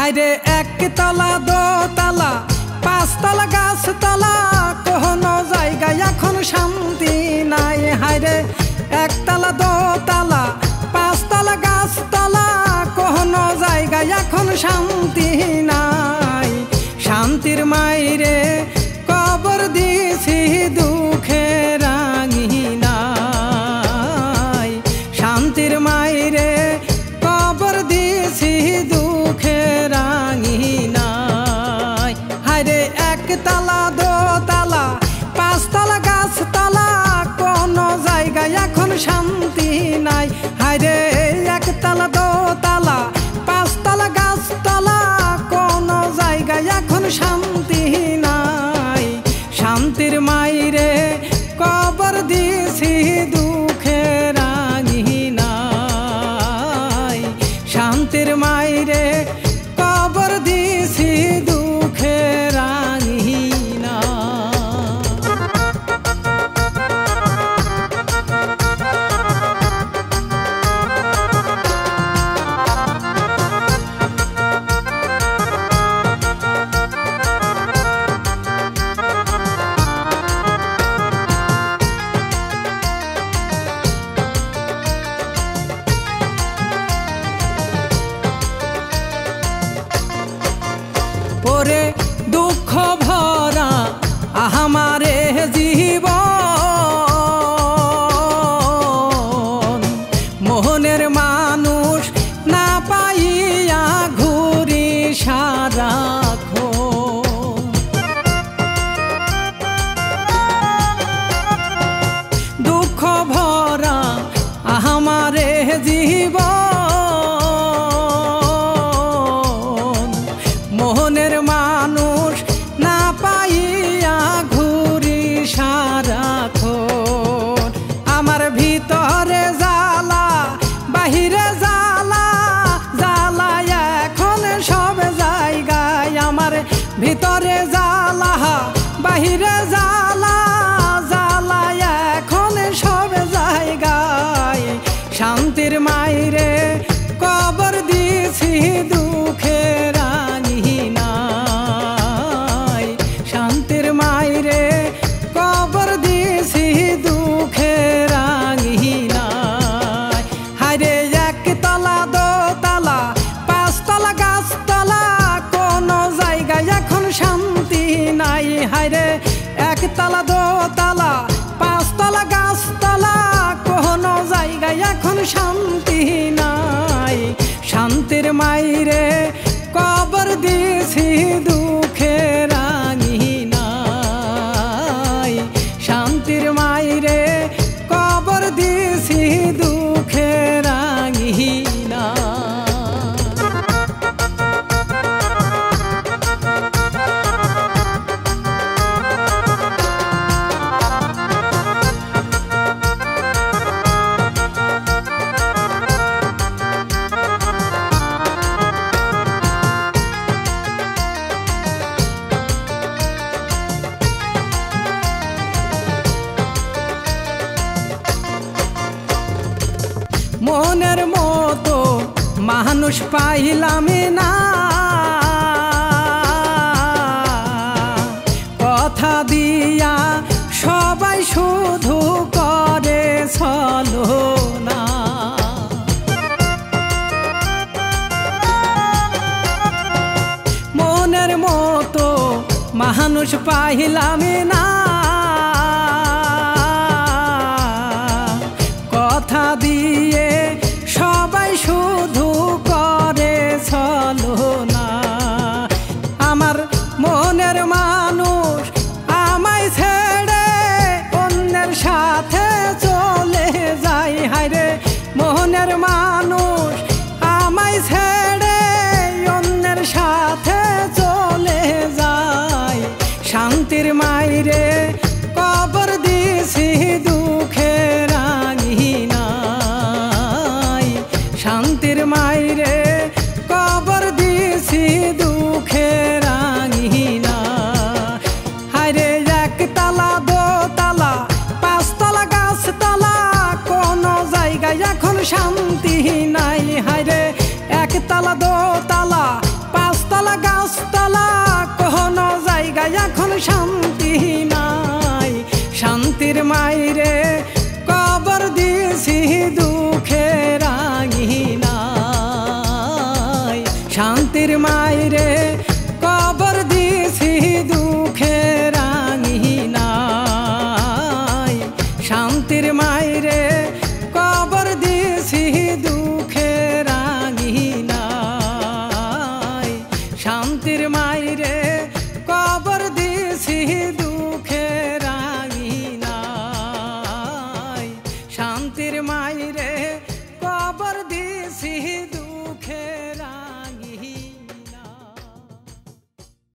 হায়রে একতলা দোতলা পাঁচতলা গাছতলা কোনো জায়গায় এখন শান্তি নাই। হায়রে একতলা দোতলা পাঁচতলা গাছতলা কোনো জায়গায় এখন শান্তি নাই। শান্তির মাইরে কবর দিছি দুঃখের আঙিনায়। শান্তির মাইরে কবর দিছি দুঃখের আঙিনায়। হায়রে একতলা দোতলা পাঁচতলা গাছতলা কোনো জায়গায় এখন শান্তি নাই। হায়রে একতলা দোতলা পাঁচতলা গাছতলা কোনো জায়গায় এখন শান্তি নাই। শান্তির মাইরে কবর দিছি দুঃখের আঙিনায়। শান্তির মাইরে কবর দিছি দুঃখের আঙিনায়। ওরে দুঃখ ভরা আমারে জীবন, মোহনের মানুষ না পাইয়া ঘুরি সারাক্ষণ। দুঃখ ভরা আমারে জীবন, মোহনের মানুষ না পাইয়া ঘুরি সারাক্ষণ। আমার ভিতরে জ্বালা বাহিরে জ্বালা, জ্বালা এখন সব জায়গায়। আমার ভিতরে জ্বালা বাহিরে জ্বালা, জ্বালা এখন সব জায়গায়। শান্তির মাইরে কবর দিছি দুঃখের আঙিনায়। শান্তির মাইরে কবর দিছি দুঃখের আঙিনায়। হায়রে একতলা দোতলা পাঁচতলা গাছতলা কোনো জায়গায় এখন শান্তি নাই। হায়রে একতলা দোতলা পাঁচতলা গাছতলা কোনো জায়গায় এখন শান্তি নাই। শান্তির মাইরে কবর দিছি দুঃখের আঙিনায়। শান্তির মাইরে কবর দিছি দুঃখের আঙিনায়। মনের মতো মানুষ পাইলাম না, কথা দিয়া সবাই শুধু করে ছলনা। মনের মতো মানুষ পাইলাম না, কথা দিয়ে সবাই শুধু করে ছলনা। আমার মনের মানুষ আমায় ছেড়ে অন্যের সাথে চলে যায়। হায়রে মনের মানুষ আমায় ছেড়ে অন্যের সাথে চলে যায়। শান্তির মাইরে কবর দিছি দুঃখের আঙিনায়। শান্তির মাইরে কবর দিছি দুঃখের আঙিনায়। হায়রে একতলা দোতলা পাঁচতলা গাছতলা কোনো জায়গায় এখন শান্তি নাই। হায়রে একতলা দোতলা পাঁচ দিছি